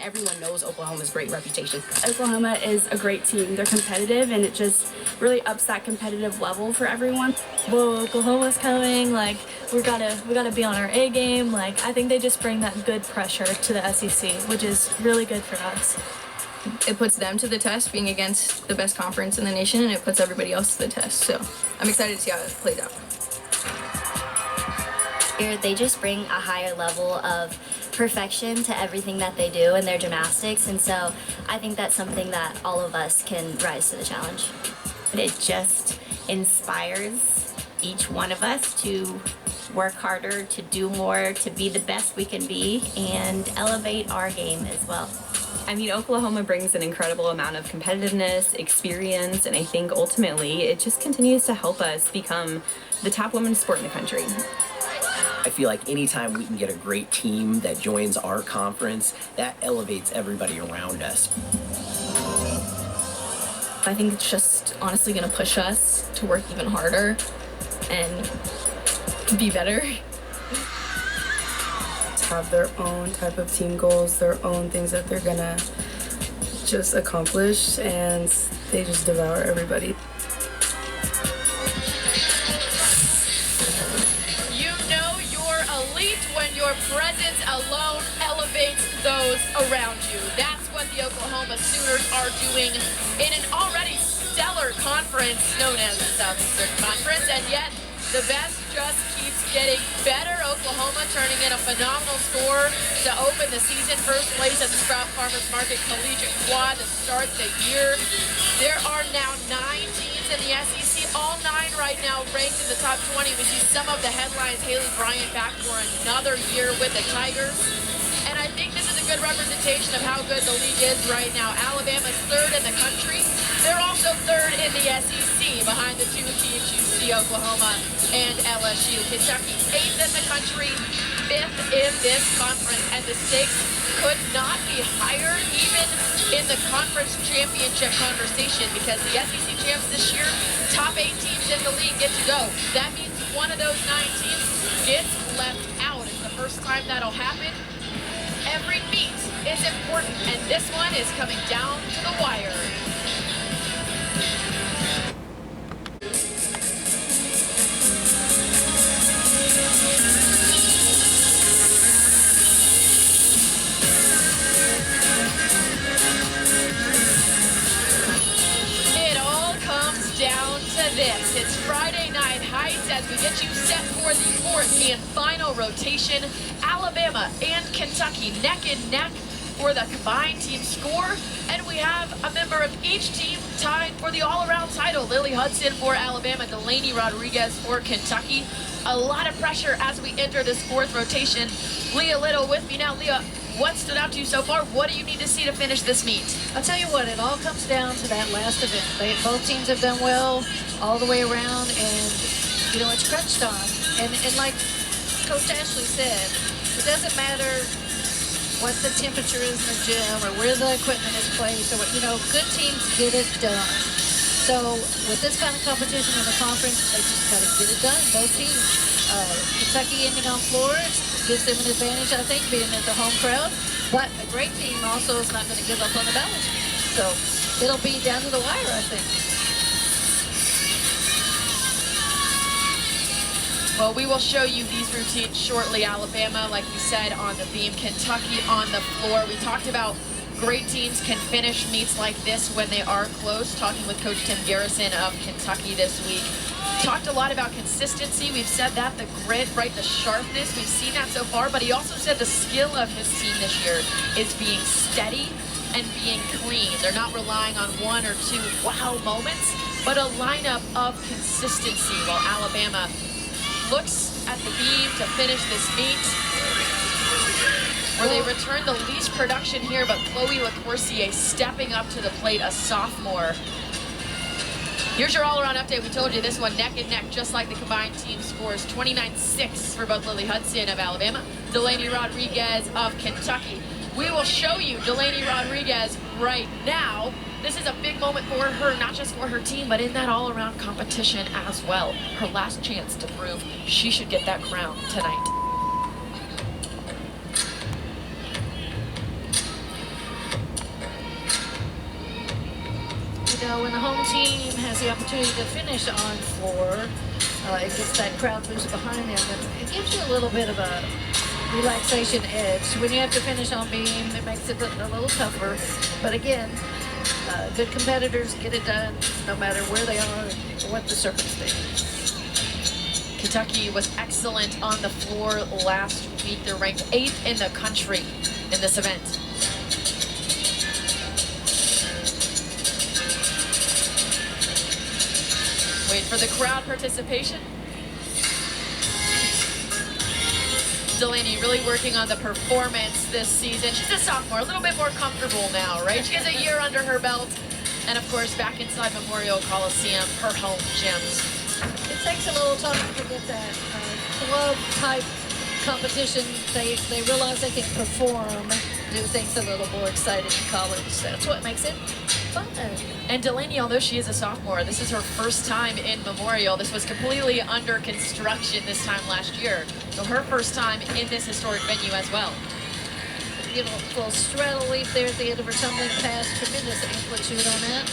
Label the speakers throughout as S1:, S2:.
S1: everyone knows Oklahoma's great reputation.
S2: Oklahoma is a great team. They're competitive, and it just really ups that competitive level for everyone.
S3: Whoa, Oklahoma's coming. Like, we gotta be on our A game. Like, I think they just bring that good pressure to the SEC, which is really good for us.
S4: It puts them to the test, being against the best conference in the nation, and it puts everybody else to the test. So I'm excited to see how it plays out.
S5: They just bring a higher level of perfection to everything that they do in their gymnastics, and so I think that's something that all of us can rise to the challenge.
S6: It just inspires each one of us to work harder, to do more, to be the best we can be, and elevate our game as well.
S7: I mean, Oklahoma brings an incredible amount of competitiveness, experience, and I think ultimately it just continues to help us become the top women's sport in the country.
S8: I feel like anytime we can get a great team that joins our conference, that elevates everybody around us.
S4: I think it's just honestly going to push us to work even harder and be better.
S9: Have their own type of team goals, their own things that they're gonna just accomplish, and they just devour everybody.
S10: You know you're elite when your presence alone elevates those around you. That's what the Oklahoma Sooners are doing in an already stellar conference known as the Southeastern Conference, and yet the best just keeps getting better. Oklahoma turning in a phenomenal score to open the season, first place at the Sprout Farmers Market Collegiate Quad to start the year. There are now 9 teams in the SEC, all 9 right now ranked in the top 20. We see some of the headlines, Haley Bryant back for another year with the Tigers. And I think this is a good representation of how good the league is right now. Alabama's 3rd in the country. They're also 3rd in the SEC behind the 2 teams you see, Oklahoma and LSU. Kentucky 8th in the country, 5th in this conference, and the stakes could not be higher even in the conference championship conversation, because the SEC champs this year, top 8 teams in the league get to go. That means one of those 9 teams gets left out. It's the first time that'll happen. Every meet is important, and this one is coming down to the wire. It all comes down to this. It's Friday Night Heights as we get you set for the 4th and final rotation. Alabama and Kentucky neck and neck for the combined team score, and we have a member of each team tied for the all-around title. Lily Hudson for Alabama, Delaney Rodriguez for Kentucky. A lot of pressure as we enter this 4th rotation. Leah Little with me now. Leah, what stood out to you so far? What do you need to see to finish this meet?
S11: I'll tell you what, it all comes down to that last event. Both teams have done well all the way around, and you know, it's crunch time. And like Coach Ashley said, it doesn't matter what the temperature is in the gym or where the equipment is placed, or what, you know, good teams get it done. So with this kind of competition in the conference, they just got to get it done. Both teams, Kentucky ending on floor gives them an advantage, I think, being at the home crowd. But a great team also is not going to give up on the balance beam. So it'll be down to the wire, I think.
S10: Well, we will show you these routines shortly. Alabama, like we said, on the beam. Kentucky on the floor. We talked about great teams can finish meets like this when they are close. Talking with Coach Tim Garrison of Kentucky this week. Talked a lot about consistency. We've said that, the grit, right, the sharpness. We've seen that so far. But he also said the skill of his team this year is being steady and being clean. They're not relying on 1 or 2 wow moments, but a lineup of consistency, while Alabama looks at the beam to finish this meet, where they return the least production here, but Chloe LaCourcier stepping up to the plate, a sophomore. Here's your all-around update. We told you this one neck and neck, just like the combined team scores. 29-6 for both Lily Hudson of Alabama, Delaney Rodriguez of Kentucky. We will show you Delaney Rodriguez right now. This is a big moment for her, not just for her team, but in that all-around competition as well. Her last chance to prove she should get that crown tonight.
S11: ago, when the home team has the opportunity to finish on floor, it gets that crowd boost behind them, and it gives you a little bit of a relaxation edge. When you have to finish on beam, it makes it a little tougher. But again, good competitors get it done no matter where they are or what the circumstance.
S10: Kentucky was excellent on the floor last week. They're ranked 8th in the country in this event. Wait for the crowd participation. Delaney really working on the performance this season. She's a sophomore, a little bit more comfortable now, right? She has a year under her belt. And of course, back inside Memorial Coliseum, her home gym.
S11: It takes a little time to get that club-type competition. They realize they can perform, do things a little more exciting in college. That's what makes it fun.
S10: And Delaney, although she is a sophomore, this is her first time in Memorial. This was completely under construction this time last year. So her first time in this historic venue as well.
S11: You know, a little straddle leap there at the end of her tumbling pass. Tremendous amplitude on that.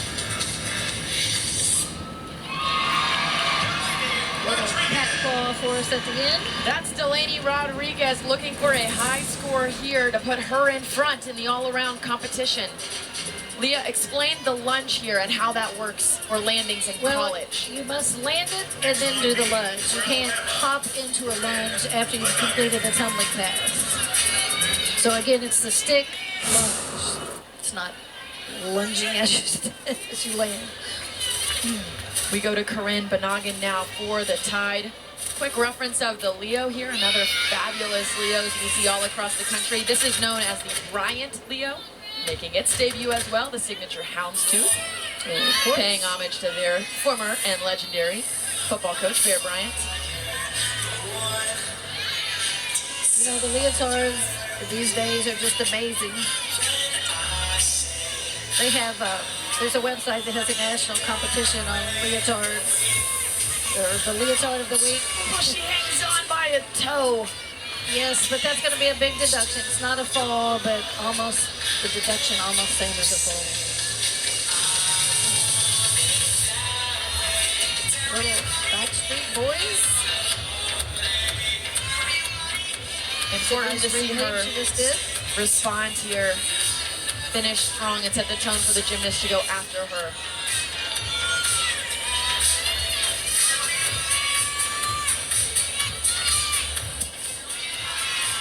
S11: Little cat claw for us at the end.
S10: That's Delaney Rodriguez looking for a high score here to put her in front in the all-around competition. Leah, explain the lunge here and how that works for landings in college.
S11: You must land it and then do the lunge. You can't hop into a lunge after you've completed the tumbling pass. So again, it's the stick lunge. It's not lunging as you land.
S10: We go to Corinne Banagin now for the Tide. Quick reference of the Leo here, another fabulous Leos we see all across the country. This is known as the Bryant Leo, making its debut as well, the signature houndstooth, paying homage to their former and legendary football coach, Bear Bryant.
S11: You know, the leotards these days are just amazing. They have, there's a website that has a national competition on leotards. Or the leotard of the week.
S10: Oh, she hangs on by a toe.
S11: Yes, but that's going to be a big deduction. It's not a fall, but almost, the deduction almost same as a fall. Little Backstreet Boys.
S10: Important to see her respond here, finish strong, and set the tone for the gymnast to go after her.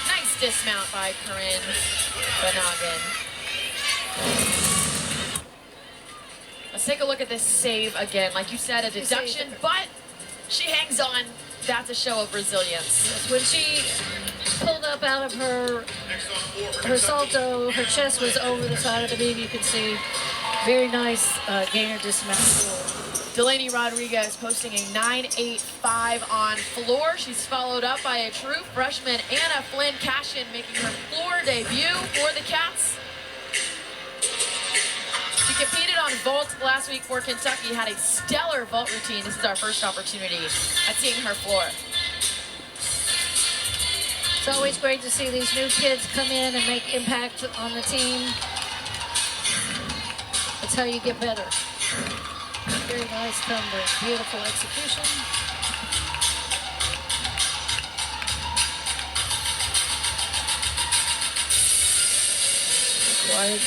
S10: Nice dismount by Corinne Banagin. Let's take a look at this save again. Like you said, a deduction, but she hangs on. That's a show of resilience.
S11: Yes, when she pulled up out of her salto, her chest was over the side of the beam. You can see very nice gainer dismount.
S10: Delaney Rodriguez posting a 9.85 on floor. She's followed up by a true freshman, Anna Flynn Cashin, making her floor debut for the Cats. She competed on vault last week for Kentucky, had a stellar vault routine. This is our first opportunity at seeing her floor.
S11: It's always great to see these new kids come in and make impact on the team. That's how you get better. Very nice tumbling, beautiful execution. Required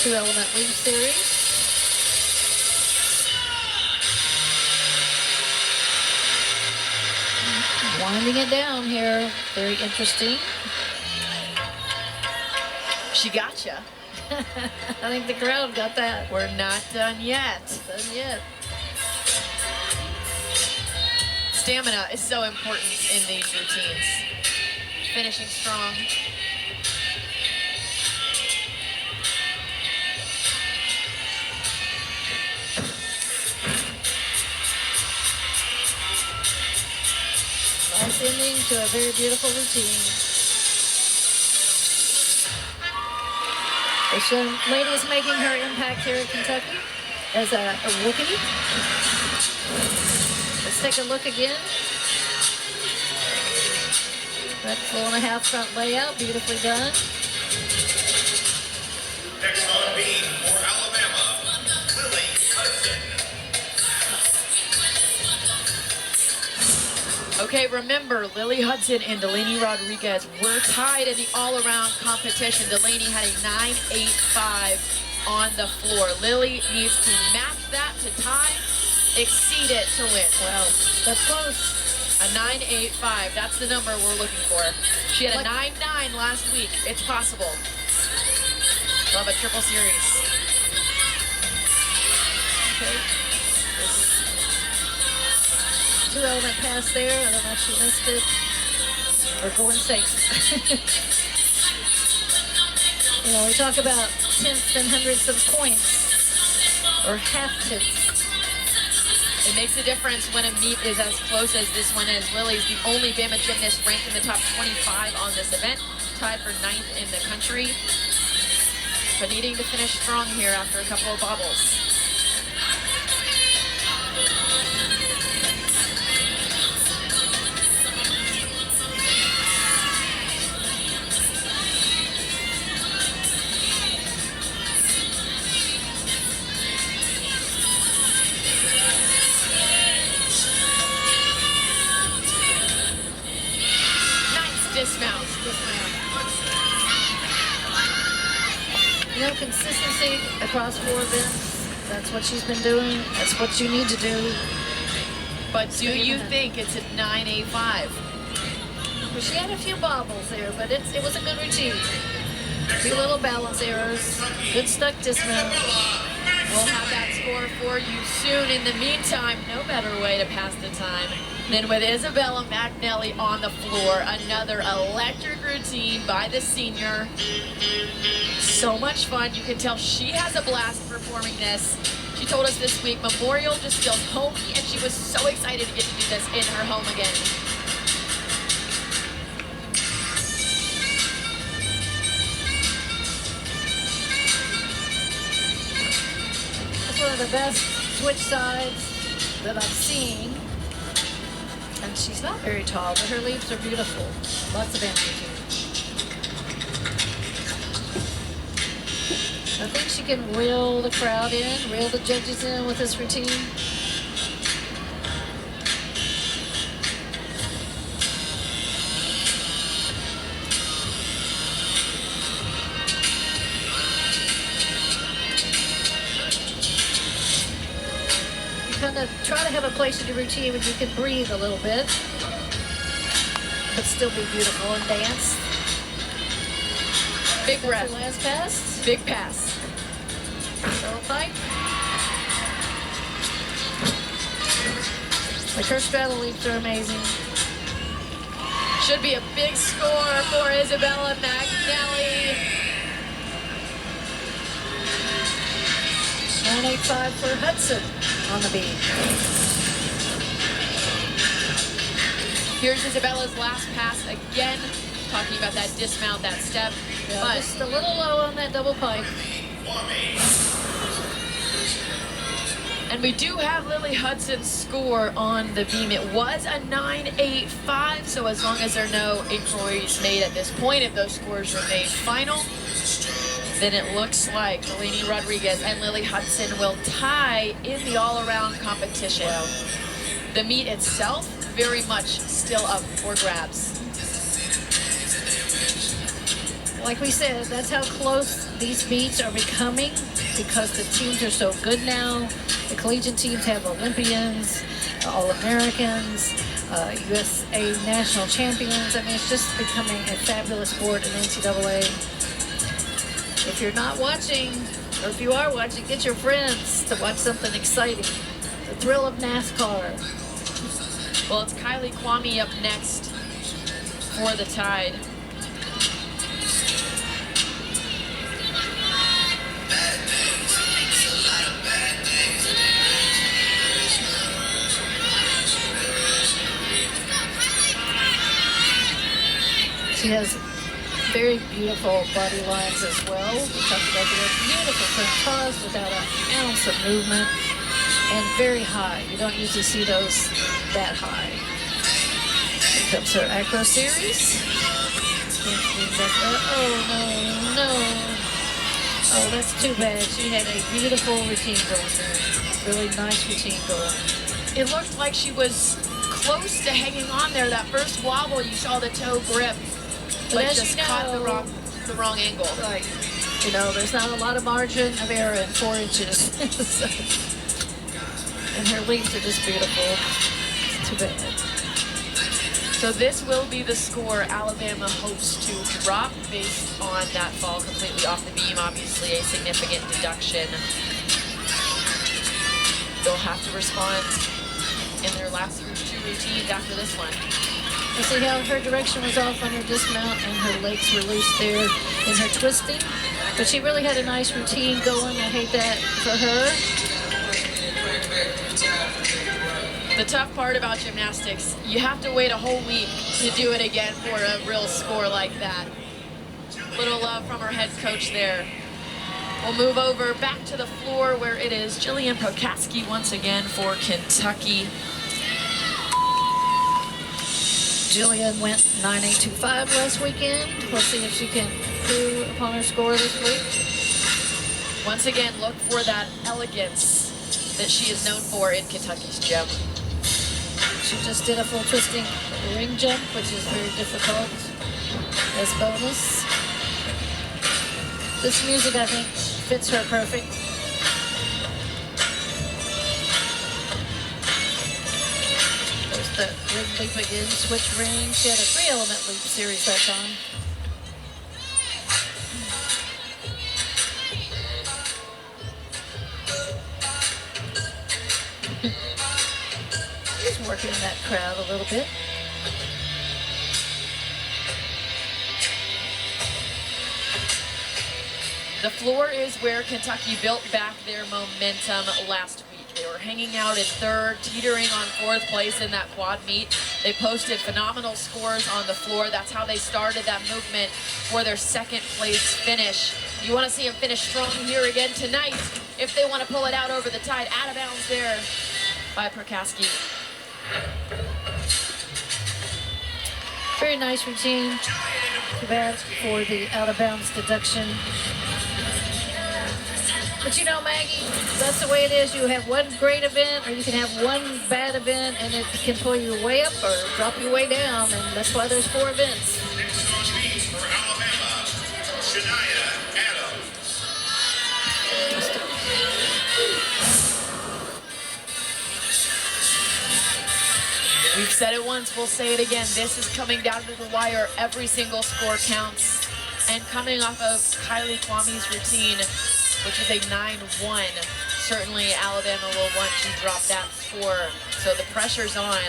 S11: 2-element leap series. Winding it down here, very interesting.
S10: She gotcha.
S11: I think the crowd got that.
S10: We're not done yet.
S11: Done yet.
S10: Stamina is so important in these routines. Finishing strong.
S11: Nice ending to a very beautiful routine. This young lady is making her impact here in Kentucky as a rookie. Let's take a look again. That 4.5 front layout, beautifully done.
S12: Next on beam for Alabama,
S10: Okay, remember, Lily Hudson and Delaney Rodriguez were tied in the all-around competition. Delaney had a 9.85 on the floor. Lily needs to match that to tie, exceed it to win.
S11: Well, that's close.
S10: A 9.85, that's the number we're looking for. She had a 9.9 last week. It's possible. Love a triple series.
S11: Okay. Two-element pass there. I don't know if she missed it. Or going safe. You know, we talk about tenths and hundredths of points. Or half-tenths.
S10: It makes a difference when a meet is as close as this one is. Lily's the only Bama gymnast ranked in the top 25 on this event, tied for 9th in the country. But needing to finish strong here after a couple of bobbles. Dismount.
S11: You know, consistency across 4 events. That's what she's been doing. That's what you need to do.
S10: But do you think it's a 9.85?
S11: Well, she had a few bobbles there, but it was a good routine. A few little balance errors. Good stuck dismount.
S10: We'll have that score for you soon. In the meantime, no better way to pass the time than with Isabella McNally on the floor. Another electric routine by the senior. So much fun. You can tell she has a blast performing this. She told us this week Memorial just feels homey, and she was so excited to get to do this in her home again.
S11: One of the best switch sides that I've seen. And she's not very tall, but her leaps are beautiful. Lots of amplitude. I think she can reel the crowd in, reel the judges in with this routine. Kind of try to have a place in your routine where you can breathe a little bit, but still be beautiful and dance.
S10: Big breath.
S11: Last pass.
S10: Big pass.
S11: Double pipe. Like her straddle leaps are amazing.
S10: Should be a big score for Isabella McNally.
S11: 9.85 for Hudson on the beat.
S10: Here's Isabella's last pass again, talking about that dismount, that step.
S11: Yeah,
S10: but
S11: just a little low on that double pipe.
S10: And we do have Lily Hudson's score on the beam. It was a 9.85, so as long as there are no inquiries made at this point, if those scores remain final, then it looks like Delaney Rodriguez and Lily Hudson will tie in the all-around competition. The meet itself, very much still up for grabs.
S11: Like we said, that's how close these meets are becoming because the teams are so good now. The collegiate teams have Olympians, All-Americans, USA national champions. I mean, it's just becoming a fabulous sport in NCAA. If you're not watching, or if you are watching, get your friends to watch something exciting. The thrill of NASCAR.
S10: Well, it's Kylie Kwame up next for the Tide.
S11: She has very beautiful body lines as well. We talked about the beautiful front toes without an ounce of movement, and very high. You don't usually see those that high. Here comes her acro series. Oh no, no. Oh, that's too bad. She had a beautiful routine going there. Really nice routine going.
S10: It looked like she was close to hanging on there. That first wobble, you saw the toe grip, but
S11: as
S10: just
S11: you
S10: caught
S11: know,
S10: the wrong angle.
S11: Right. You know, there's not a lot of margin of error in 4 inches. So, and her leaps are just beautiful. It's too bad.
S10: So this will be the score Alabama hopes to drop based on that fall completely off the beam. Obviously a significant deduction. They'll have to respond in their last 2 routines after this one.
S11: You see how her direction was off on her dismount and her legs were loose there in her twisting? But she really had a nice routine going. I hate that for her.
S10: The tough part about gymnastics, you have to wait a whole week to do it again for a real score like that. Little love from our head coach there. We'll move over back to the floor where it is Jillian Prokaski once again for Kentucky.
S11: Jillian went 9.825 last weekend. We'll see if she can improve upon her score this week.
S10: Once again, look for that elegance that she is known for in Kentucky's gym.
S11: She just did a full twisting ring jump, which is very difficult as bonus. This music, I think, fits her perfect. There's the ring leap again, switch ring. She had a 3-element leap series that time. She's working in that crowd a little bit.
S10: The floor is where Kentucky built back their momentum last week. They were hanging out in third, teetering on 4th place in that quad meet. They posted phenomenal scores on the floor. That's how they started that movement for their 2nd place finish. You want to see them finish strong here again tonight if they want to pull it out over the tide. Out of bounds there by Prokaski.
S11: Very nice routine. Too bad for the out of bounds deduction. But you know, Maggie, that's the way it is. You have one great event, or you can have one bad event, and it can pull you way up or drop you way down, and that's why there's 4 events.
S12: Next on speed for Alabama, Shania Adams.
S10: We've said it once, we'll say it again. This is coming down to the wire. Every single score counts. And coming off of Kylie Kwame's routine, which is a 9-1, certainly Alabama will want to drop that score. So the pressure's on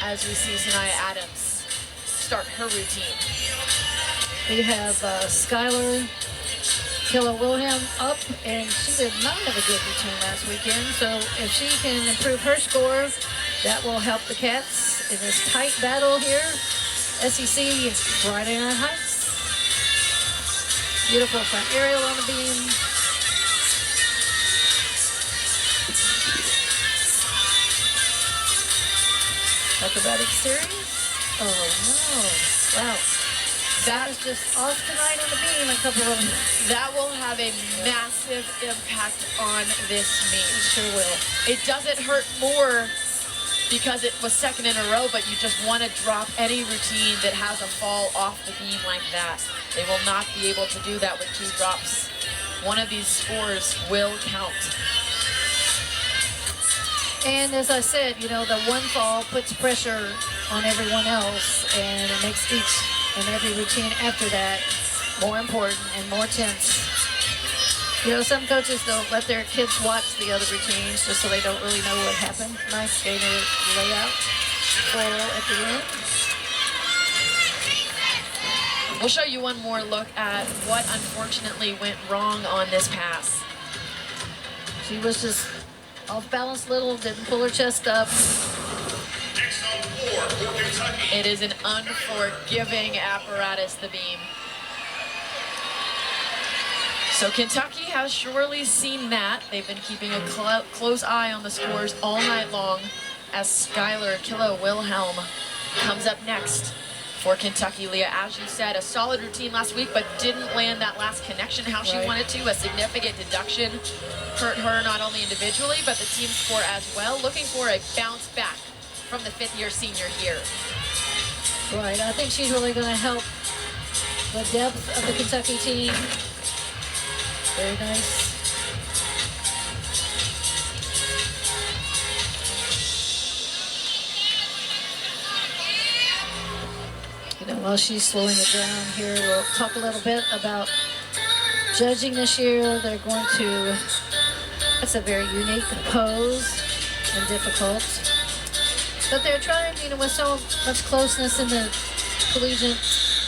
S10: as we see Shania Adams start her routine.
S11: We have Skylar Killa Wilhelm up, and she did not have a good routine last weekend. So if she can improve her score, that will help the Cats in this tight battle here. SEC Friday Night Heights. Beautiful front aerial on the beam. Acrobatic series. Oh no! Wow. That is just off tonight on the beam. A couple of them.
S10: That will have a massive impact on this meet.
S11: It sure will.
S10: It doesn't hurt more because it was 2nd in a row, but you just want to drop any routine that has a fall off the beam like that. They will not be able to do that with 2 drops. One of these scores will count.
S11: And as I said, you know, the one fall puts pressure on everyone else, and it makes each and every routine after that more important and more tense. You know, some coaches don't let their kids watch the other routines just so they don't really know what happened. Nice skater layout full at the end.
S10: We'll show you one more look at what unfortunately went wrong on this pass.
S11: She was just off balance little, didn't pull her chest up.
S12: Next on floor for Kentucky.
S10: It is an unforgiving apparatus, the beam. So Kentucky has surely seen that. They've been keeping a close eye on the scores all night long as Skylar Killa Wilhelm comes up next for Kentucky. Leah, as you said, a solid routine last week, but didn't land that last connection how she wanted to. A significant deduction hurt her not only individually, but the team score as well. Looking for a bounce back from the fifth-year senior here.
S11: Right, I think she's really going to help the depth of the Kentucky team. Very nice. While she's slowing it down here, we'll talk a little bit about judging this year. They're going to, it's a very unique pose and difficult. But they're trying, with so much closeness in the collegiate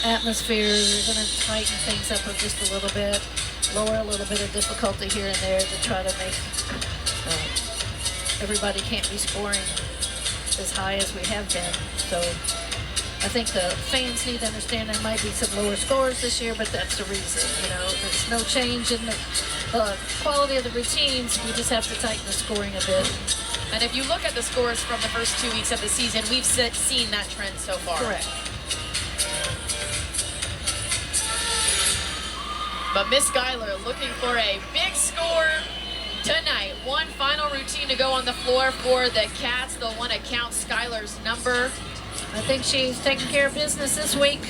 S11: atmosphere, they're going to tighten things up just a little bit, lower a little bit of difficulty here and there to try to make everybody can't be scoring as high as we have been. So I think the fans need to understand there might be some lower scores this year, but that's the reason. There's no change in the quality of the routines. We just have to tighten the scoring a bit.
S10: And if you look at the scores from the first 2 weeks of the season, we've seen that trend so far.
S11: Correct.
S10: But Miss Schuyler looking for a big score tonight. One final routine to go on the floor for the Cats. They'll want to count Schuyler's number.
S11: I think she's taking care of business this week.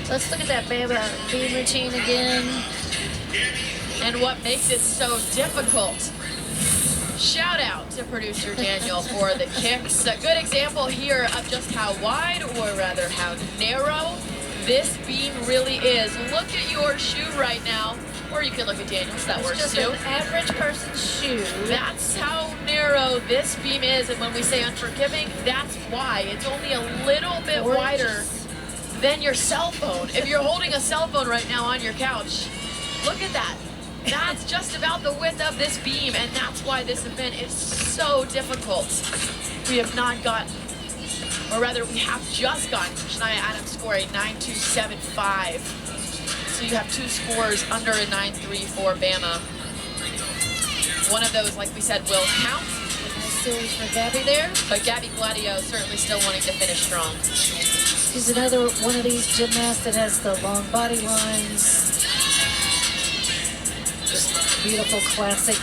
S11: Let's look at that beam routine again.
S10: And what makes it so difficult. Shout out to producer Daniel for the kicks. A good example here of just how wide, or rather how narrow, this beam really is. Look at your shoe right now. Or you can look at Daniel's, that works
S11: too. It's just an average person's shoe.
S10: That's how narrow this beam is, and when we say unforgiving, that's why. It's only a little bit wider than your cell phone. If you're holding a cell phone right now on your couch, look at that. That's just about the width of this beam, and that's why this event is so difficult. We have not gotten, or rather we have just gotten Shania Adams' score a 9.275. So you have two scores under a 9.3 for Bama. One of those, like we said, will count.
S11: Nice series for Gabby there.
S10: But Gabby Gladio certainly still wanting to finish strong.
S11: She's another one of these gymnasts that has the long body lines. Just beautiful, classic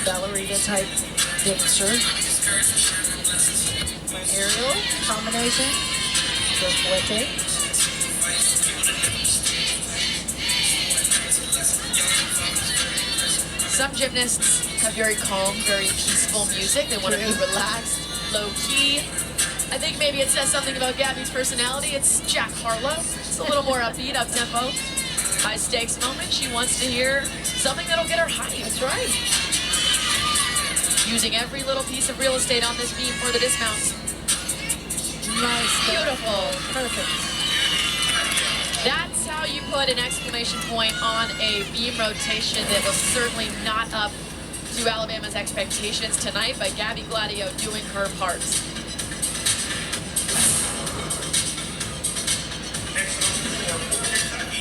S11: ballerina type dancer. Aerial combination. Fouette.
S10: Some gymnasts have very calm, very peaceful music. They want to be relaxed, low-key. I think maybe it says something about Gabby's personality. It's Jack Harlow. It's a little more upbeat, up-tempo. High-stakes moment. She wants to hear something that'll get her hyped.
S11: That's right.
S10: Using every little piece of real estate on this beam for the dismounts.
S11: Nice.
S10: Beautiful.
S11: Perfect.
S10: That's how you put an exclamation point on a beam rotation that was certainly not up to Alabama's expectations tonight, but Gabby Gladio doing her part.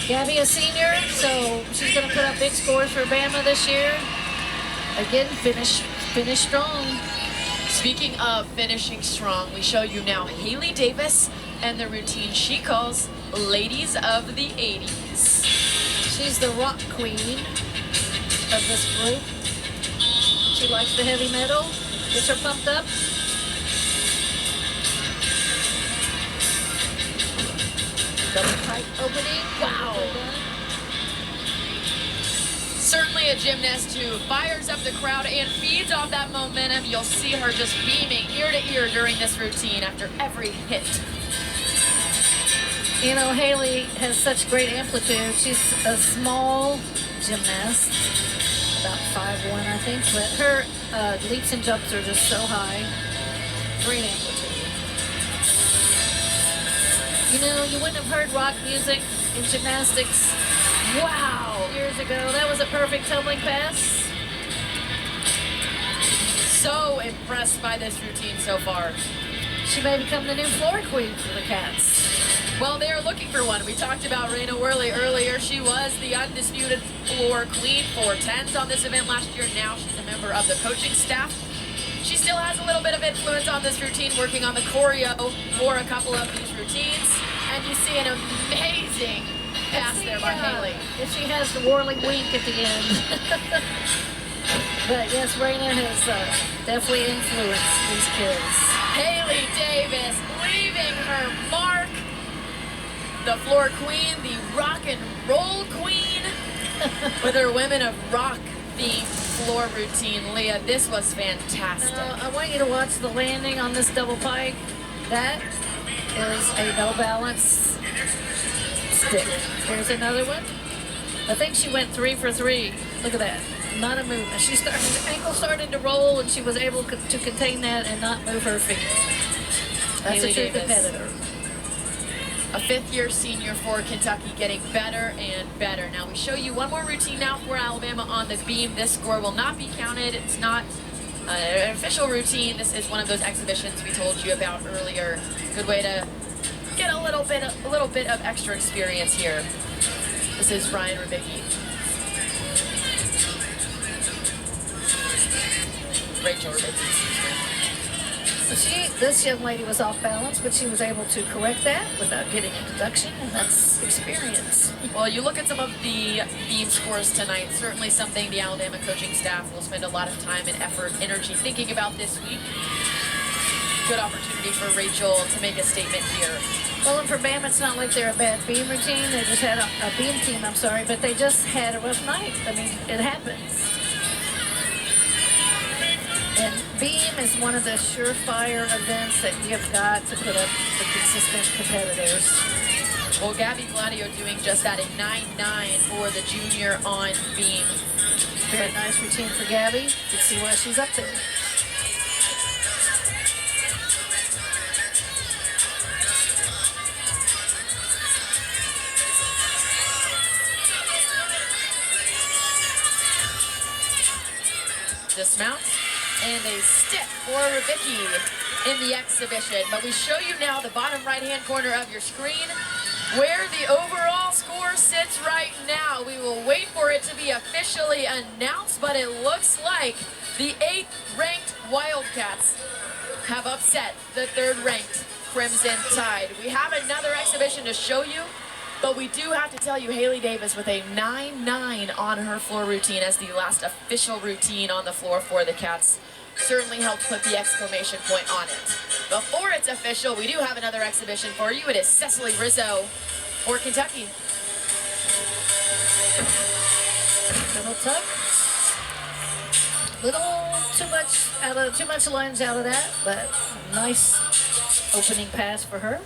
S11: Gabby, a senior, so she's going to put up big scores for Bama this year. Again, finish strong.
S10: Speaking of finishing strong, we show you now Haley Davis and the routine she calls Ladies of the 80s.
S11: She's the rock queen of this group. She likes the heavy metal. Gets her pumped up. Double tight opening.
S10: Wow. Certainly a gymnast who fires up the crowd and feeds off that momentum. You'll see her just beaming ear to ear during this routine after every hit.
S11: Haley has such great amplitude. She's a small gymnast, about 5'1", I think, but her leaps and jumps are just so high. Great amplitude. You wouldn't have heard rock music in gymnastics.
S10: Wow!
S11: Years ago, that was a perfect tumbling pass.
S10: So impressed by this routine so far.
S11: She may become the new floor queen for the Cats.
S10: Well, they are looking for one. We talked about Raina Worley earlier. She was the undisputed floor queen for 10s on this event last year. Now she's a member of the coaching staff. She still has a little bit of influence on this routine, working on the choreo for a couple of these routines. And you see an amazing pass there by Haley.
S11: If she has the whirling wink at the end. But yes, Raina has definitely influenced these kids.
S10: Haley Davis leaving her mark. The floor queen, the rock and roll queen, with her Women of Rock themed floor routine. Leah, this was fantastic.
S11: I want you to watch the landing on this double pike. That is a no balance stick. Here's another one. I think she went 3 for 3. Look at that. Not a movement. She started, ankle started to roll, and she was able to contain that and not move her feet. That's
S10: Haley
S11: a true
S10: Davis,
S11: competitor.
S10: a fifth-year senior for Kentucky, getting better and better. Now we show you one more routine now for Alabama on the beam. This score will not be counted. It's not an official routine. This is one of those exhibitions we told you about earlier. Good way to get a little bit of extra experience here. This is Ryan Rubicki. Rachel Rubicki, excuse me.
S11: So this young lady was off balance, but she was able to correct that without getting a deduction, and that's experience.
S10: Well, you look at some of the beam scores tonight, certainly something the Alabama coaching staff will spend a lot of time and effort, energy thinking about this week. Good opportunity for Rachel to make a statement here.
S11: Well, and for Bama, it's not like they're a bad beam routine. They just had a beam team, I'm sorry, but they just had a rough night. I mean, it happens. And beam is one of the surefire events that you have got to put up the consistent competitors.
S10: Well, Gabby Gladio doing just that, a 9-9 for the junior on beam.
S11: Very nice routine for Gabby. You can see why she's up there.
S10: Dismount. And a stick for Rubicki in the exhibition. But we show you now the bottom right-hand corner of your screen where the overall score sits right now. We will wait for it to be officially announced, but it looks like the 8th ranked Wildcats have upset the 3rd ranked Crimson Tide. We have another exhibition to show you, but we do have to tell you Haley Davis with a 9-9 on her floor routine as the last official routine on the floor for the Cats. Certainly helped put the exclamation point on it. Before it's official, we do have another exhibition for you. It is Cecily Rizzo for Kentucky.
S11: Double tuck. Too much lunge out of that, but nice opening pass for her.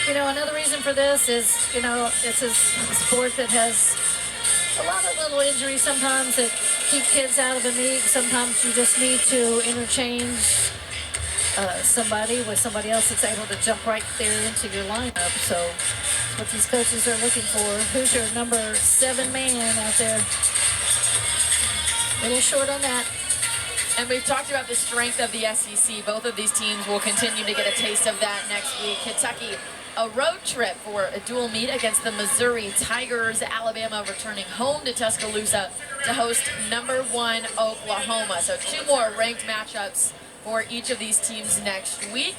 S11: You know, another reason for this is, you know, it's a sport that has a lot of little injuries sometimes that keep kids out of the meet. Sometimes you just need to interchange somebody with somebody else that's able to jump right there into your lineup. So that's what these coaches are looking for. Who's your number 7 man out there? A little short on that.
S10: And we've talked about the strength of the SEC. Both of these teams will continue to get a taste of that next week. Kentucky, a road trip for a dual meet against the Missouri Tigers. Alabama returning home to Tuscaloosa to host number 1 Oklahoma. So 2 more ranked matchups for each of these teams next week.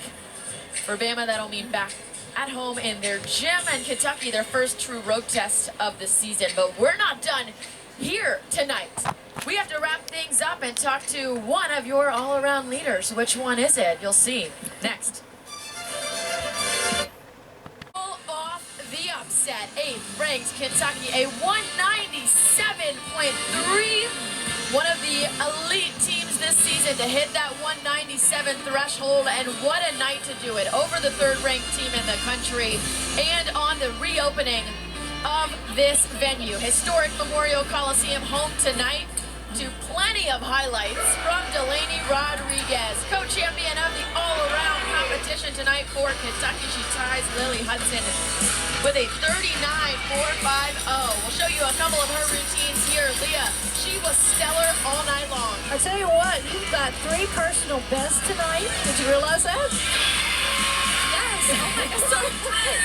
S10: For Bama, that'll mean back at home in their gym, and Kentucky, their first true road test of the season. But we're not done here tonight. We have to wrap things up and talk to one of your all-around leaders. Which one is it? You'll see next. The upset, 8th ranked Kentucky, a 197.3, one of the elite teams this season to hit that 197 threshold, and what a night to do it over the 3rd ranked team in the country and on the reopening of this venue. Historic Memorial Coliseum home tonight to plenty of highlights from Delaney Rodriguez, co-champion of the all-around competition tonight for Kentucky. She ties Lily Hudson with a 39.450. We'll show you a couple of her routines here. Leah, she was stellar all night long.
S11: I tell you what, you've got 3 personal bests tonight. Did you realize that?
S13: Yes. Oh my gosh.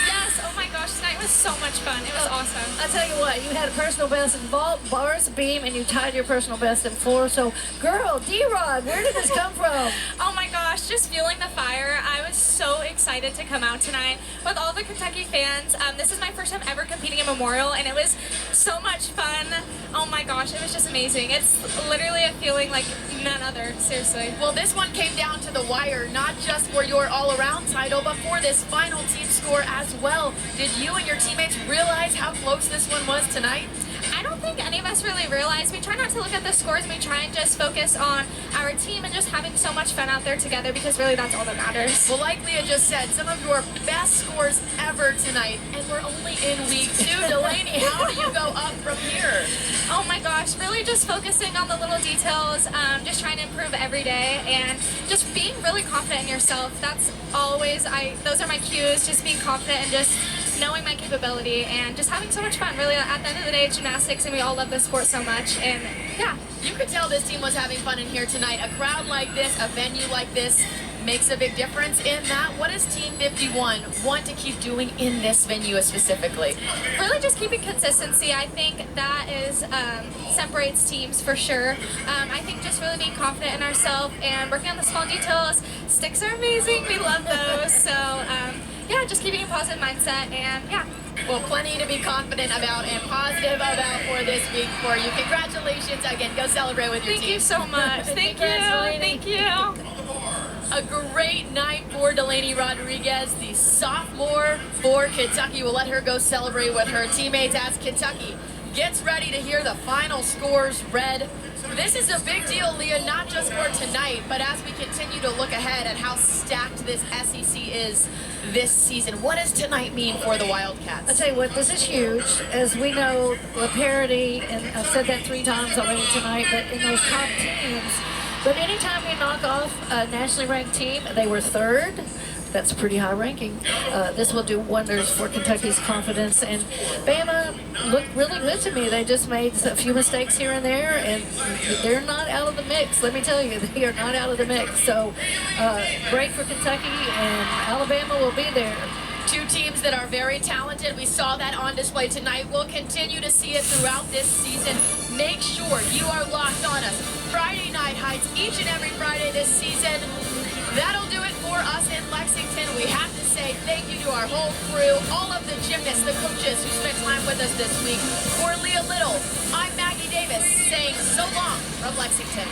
S13: Yes. Oh my gosh. Tonight was so much fun. It was awesome.
S11: I tell you what, you had a personal best in vault, bars, beam, and you tied your personal best in floor. So, girl, D-Rod, where did this come from?
S13: Oh my gosh, just feeling the fire. I was so excited to come out tonight with all the Kentucky fans. This is my first time ever competing in Memorial, and it was so much fun. Oh my gosh, it was just amazing. It's literally a feeling like none other, seriously.
S10: Well, this one came down to the wire, not just for your all-around title, but for this final team score as well. Did you and your teammates realize how close this one was tonight?
S13: I don't think any of us really realize. We try not to look at the scores, and we try and just focus on our team and just having so much fun out there together, because really that's all that matters.
S10: Well, like Leah just said, some of your best scores ever tonight, and we're only in week 2. Delaney, how do you go up from here?
S13: Oh my gosh, really just focusing on the little details, just trying to improve every day, and just being really confident in yourself. That's always, those are my cues, just being confident and just knowing my capability and just having so much fun. Really, at the end of the day, it's gymnastics, and we all love this sport so much, and yeah.
S10: You could tell this team was having fun in here tonight. A crowd like this, a venue like this, makes a big difference in that. What does Team 51 want to keep doing in this venue specifically?
S13: Really just keeping consistency. I think that is separates teams for sure. I think just really being confident in ourselves and working on the small details. Sticks are amazing. We love those. So yeah, just keeping a positive mindset, and yeah.
S10: Well, plenty to be confident about and positive about for this week for you. Congratulations again. Go celebrate with your team.
S13: Thank you so much. Thank you. Thank you.
S10: A great night for Delaney Rodriguez, the sophomore for Kentucky. We'll let her go celebrate with her teammates as Kentucky gets ready to hear the final scores read. This is a big deal, Leah, not just for tonight, but as we continue to look ahead at how stacked this SEC is this season. What does tonight mean for the Wildcats?
S11: I tell you what, this is huge. As we know, the parity, and I've said that 3 times already tonight, but in those top teams, but anytime we knock off a nationally ranked team, they were 3rd. That's pretty high ranking. This will do wonders for Kentucky's confidence. And Bama looked really good to me. They just made a few mistakes here and there, and they're not out of the mix. Let me tell you, they are not out of the mix. So great for Kentucky, and Alabama will be there.
S10: 2 teams that are very talented. We saw that on display tonight. We'll continue to see it throughout this season. Make sure you are locked on us. Friday Night Heights each and every Friday this season. That'll do it for us in Lexington. We have to say thank you to our whole crew, all of the gymnasts, the coaches who spent time with us this week. For Leah Little, I'm Maggie Davis saying so long from Lexington.